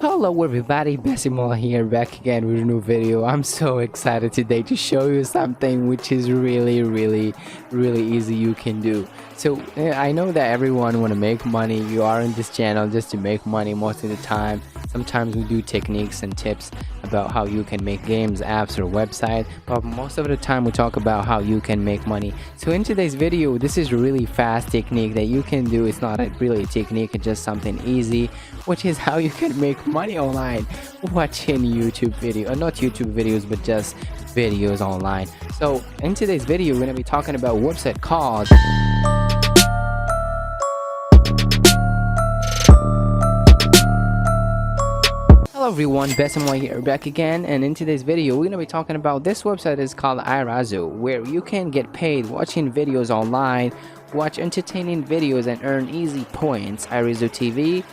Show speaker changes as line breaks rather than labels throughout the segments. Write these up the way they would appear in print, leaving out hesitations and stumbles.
Hello everybody, Bassimonline here, back again with a new video. I'm so excited today to show you something which is really easy you can do. So I know that everyone want to make money. You are in this channel just to make money most of the time. Sometimes we do techniques and tips about how you can make games, apps, or website, but most of the time we talk about how you can make money. So in today's video, this is a really fast technique that you can do. It's not really a technique, it's just something easy, which is how you can make money online watching YouTube video, not YouTube videos, but just videos online. So in today's video, we're gonna be talking about a website called Hello everyone, Bassimonline here, back again, and in today's video we're going to be talking about this website is called iRazu, where you can get paid watching videos online, watch entertaining videos and earn easy points. iRazu TV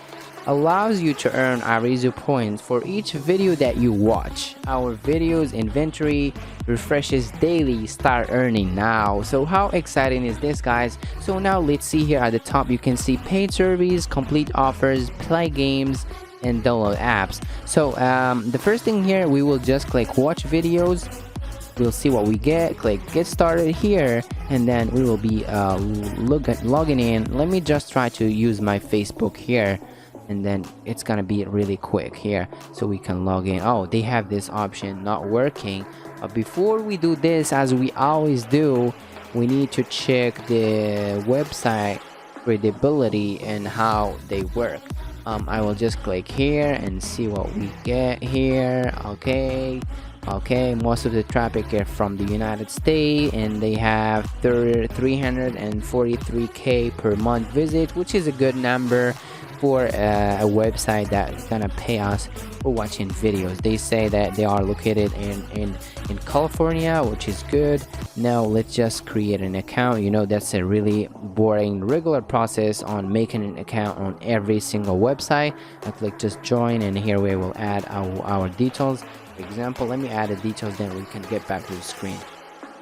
allows you to earn iRazu points for each video that you watch. Our videos inventory refreshes daily. Start earning now. So how exciting is this, guys? So now let's see here at the top. You can see paid service, complete offers, play games, and download apps. So the first thing here, we will just click watch videos. We'll see what we get. Click get started here, and then we will be logging in. Let me just try to use my Facebook here, and then it's gonna be really quick here so we can log in. Oh, they have this option not working, but before we do this, as we always do, we need to check the website credibility and how they work. I will just click here and see what we get here. Okay, most of the traffic are from the United States, and they have 343k per month visit, which is a good number for a website that's gonna pay us for watching videos. They say that they are located in California, which is good. Now let's just create an account. You know, that's a really boring regular process on making an account on every single website. I click just join, and here we will add our details. For example, let me add the details, then we can get back to the screen.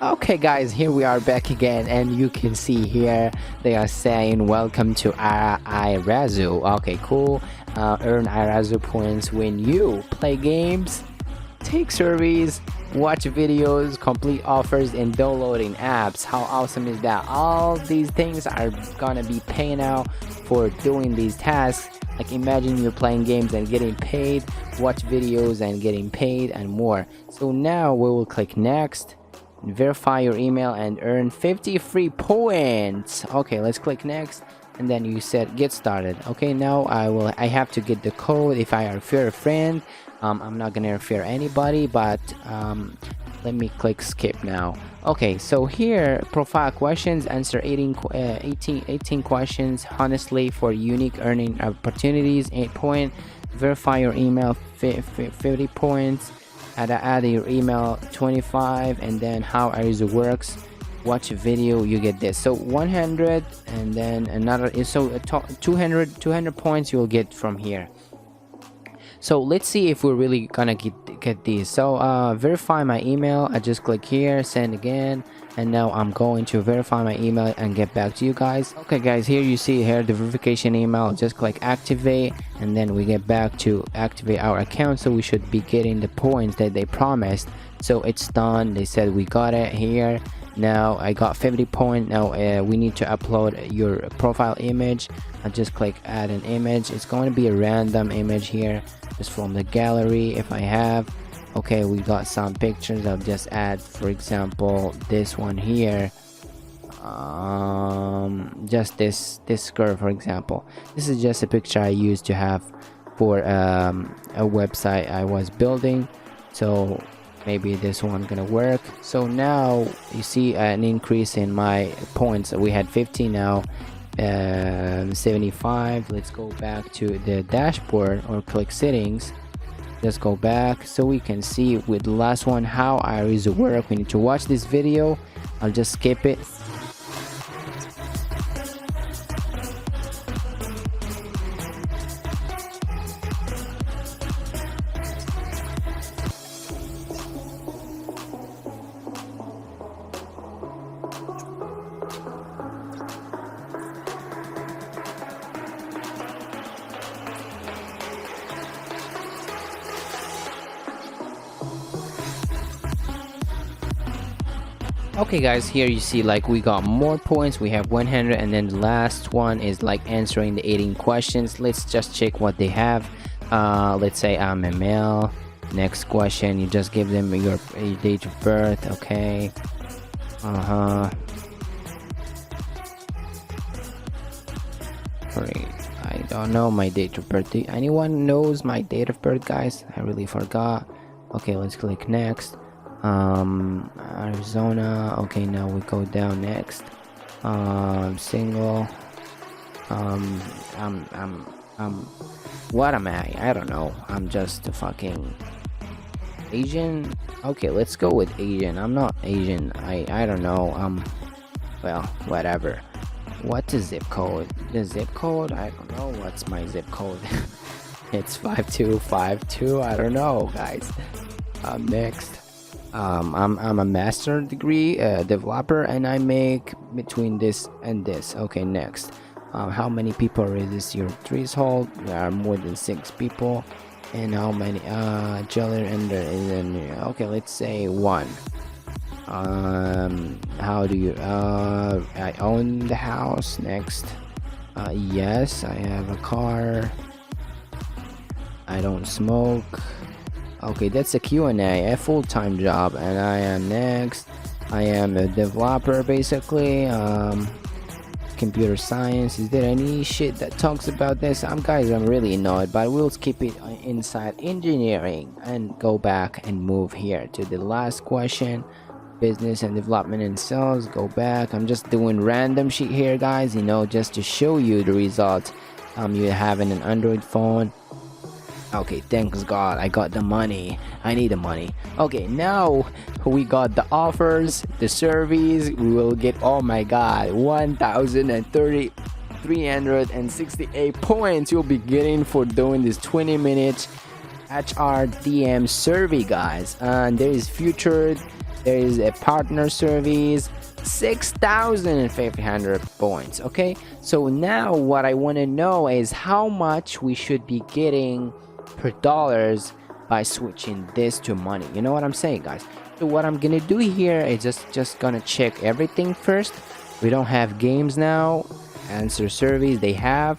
Okay guys, here we are back again, and you can see here they are saying welcome to iRazu. Okay, cool. Earn iRazu points when you play games, take surveys, watch videos, complete offers, and downloading apps. How awesome is that? All these things are gonna be paying out for doing these tasks. Like, imagine you're playing games and getting paid, watch videos and getting paid, and more. So now we will click next, verify your email, and earn 50 free points. Okay, let's click next, and then you said get started. Okay, now I have to get the code. If I refer a friend, I'm not gonna refer anybody, but let me click skip now. Okay, so here, profile questions, answer 18 questions honestly for unique earning opportunities, 8 points. Verify your email, 50 points. Add your email, 25. And then how iRazu works, watch a video, you get this. So 100, and then another is 200 points you'll get from here. So let's see if we're really gonna get these. So verify my email, I just click here, send again, and now I'm going to verify my email and get back to you guys. Okay guys, here you see here the verification email. Just click activate, and then we get back to activate our account. So we should be getting the points that they promised. So it's done. They said we got it here. Now I got 50 points. Now we need to upload your profile image. I just click add an image. It's going to be a random image here, just from the gallery if I have. Okay, we got some pictures. I'll just add, for example, this one here. Just this girl, for example. This is just a picture I used to have for a website I was building. So maybe this one's gonna work. So now you see an increase in my points. We had 50, now 75. Let's go back to the dashboard or click settings. Let's go back so we can see with the last one how iRazu work. We need to watch this video. I'll just skip it. Okay guys, here you see like we got more points. We have 100, and then the last one is like answering the 18 questions. Let's just check what they have. Let's say I'm a male. Next question, you just give them your date of birth. Okay. Great. I don't know my date of birth. Anyone knows my date of birth, guys? I really forgot. Okay, let's click next. Arizona. Okay, now we go down next. Single. What am I don't know. I'm just a fucking Asian. Okay, let's go with Asian. I'm not Asian. I don't know. Well, whatever. What's the zip code? The zip code? I don't know. What's my zip code? It's 5252. I don't know, guys. Next. I'm a master degree developer, and I make between this and this. Okay, next. How many people is this your threshold? There are more than 6 people. And how many jelly and okay, let's say 1. How do you I own the house. Next. Yes, I have a car. I don't smoke. Okay, that's a Q&A, a full-time job. And I am next. I am a developer, basically. Computer science. Is there any shit that talks about this? Guys, I'm really annoyed, but we'll skip it inside engineering and go back and move here to the last question. Business and development and sales. Go back. I'm just doing random shit here, guys, you know, just to show you the results. You having an Android phone. Okay, thanks God, I got the money. I need the money. Okay, now we got the offers, the surveys. We will get, oh my God, 1,368 points you'll be getting for doing this 20-minute HR DM survey, guys. And there is future, there is a partner surveys, 6,500 points. Okay, so now what I want to know is how much we should be getting per dollars by switching this to money. You know what I'm saying, guys? So what I'm gonna do here is just gonna check everything first. We don't have games now. Answer surveys, they have.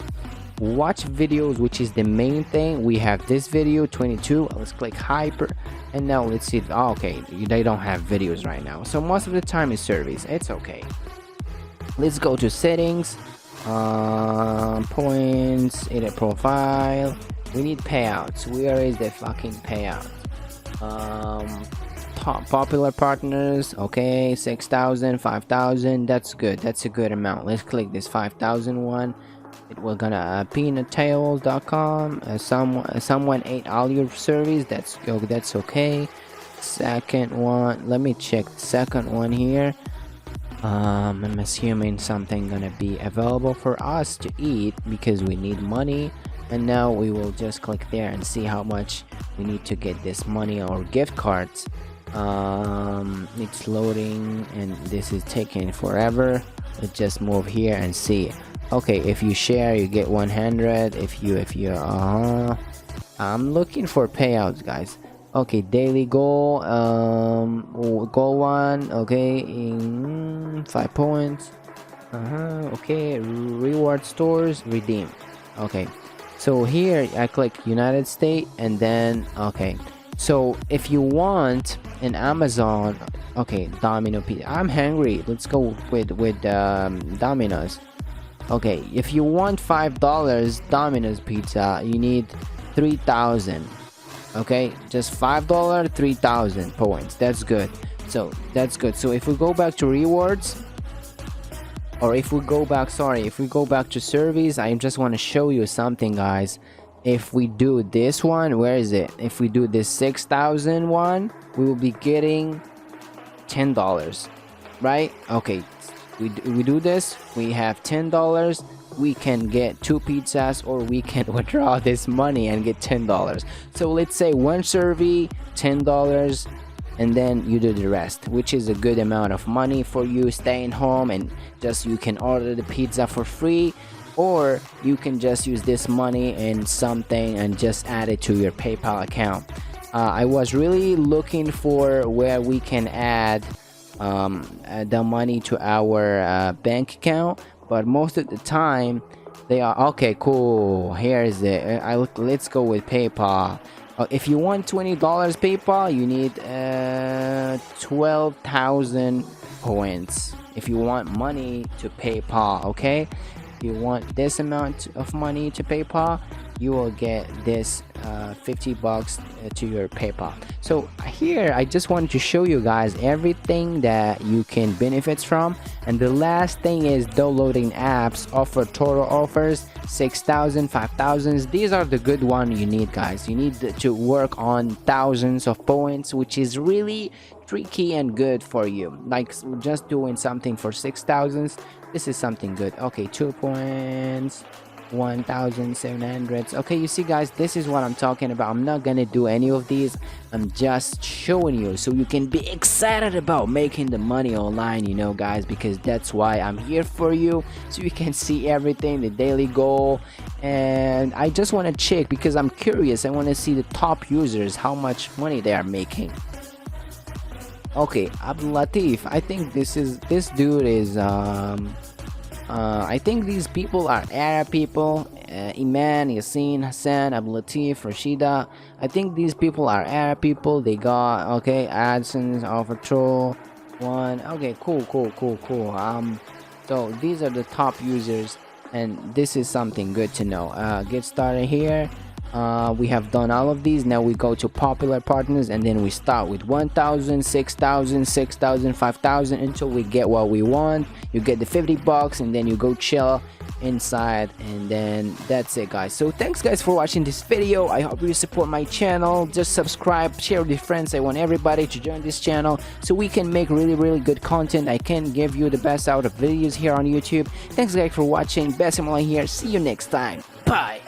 Watch videos, which is the main thing. We have this video 22. Let's click hyper, and now let's see. Oh, okay, they don't have videos right now, so most of the time is surveys. It's okay. Let's go to settings, points, edit profile. We need payouts. Where is the fucking payout? Top popular partners. Okay, 6,000, 5,000. That's good. That's a good amount. Let's click this 5,000 one. It will gonna peanuttails.com. Someone ate all your surveys. That's okay. Second one. Let me check the second one here. I'm assuming something gonna be available for us to eat because we need money. And now we will just click there and see how much we need to get this money or gift cards. It's loading and this is taking forever. Let's just move here and see. Okay, if you share you get 100. If you I'm looking for payouts, guys. Okay, daily goal, goal 1. Okay, in 5 points. Okay, reward stores, redeem. Okay, so here I click United States, and then okay, so if you want an Amazon, okay, Domino pizza. I'm hungry. Let's go with Domino's. Okay, if you want $5 Domino's pizza, you need 3,000. Okay, just $5, 3,000 points. That's good. So that's good. So if we go back to rewards, or if we go back to surveys, I just want to show you something, guys. If we do this one, where is it? If we do this 6,000 one, we will be getting $10, right? Okay, we do this, we have $10. We can get 2 pizzas, or we can withdraw this money and get $10. So let's say one survey, $10, and then you do the rest, which is a good amount of money for you staying home, and just you can order the pizza for free, or you can just use this money in something and just add it to your PayPal account. I was really looking for where we can add the money to our bank account, but most of the time they are okay. Cool. Here is it. Let's go with PayPal. If you want $20 PayPal, you need 12,000 points. If you want money to PayPal, okay. If you want this amount of money to PayPal, you will get this $50 to your PayPal. So here I just wanted to show you guys everything that you can benefit from. And the last thing is downloading apps. Offer total offers 6,000, 5,000. These are the good one you need, guys. You need to work on thousands of points, which is really tricky and good for you. Like just doing something for 6,000, this is something good. Okay, 2 points, 1,700. Okay, you see guys, this is what I'm talking about. I'm not gonna do any of these. I'm just showing you so you can be excited about making the money online, you know guys, because that's why I'm here for you, so you can see everything, the daily goal. And I just want to check because I'm curious. I want to see the top users, how much money they are making. Okay, Abdul Latif, I think this dude is I think these people are Arab people. Iman, Yasin, Hassan, Abdul Latif, Rashida. I think these people are Arab people. They got okay, AdSense, Offer Troll, one. Okay, cool. So these are the top users, and this is something good to know. Get started here. We have done all of these. Now we go to popular partners, and then we start with 1,000, 6,000, 6,000, 5,000 until we get what we want. You get the $50, and then you go chill inside, and then that's it, guys. So thanks guys for watching this video. I hope you support my channel. Just subscribe, share with your friends. I want everybody to join this channel so we can make really good content. I can give you the best out of videos here on YouTube. Thanks guys for watching. Bassimonline here. See you next time. Bye.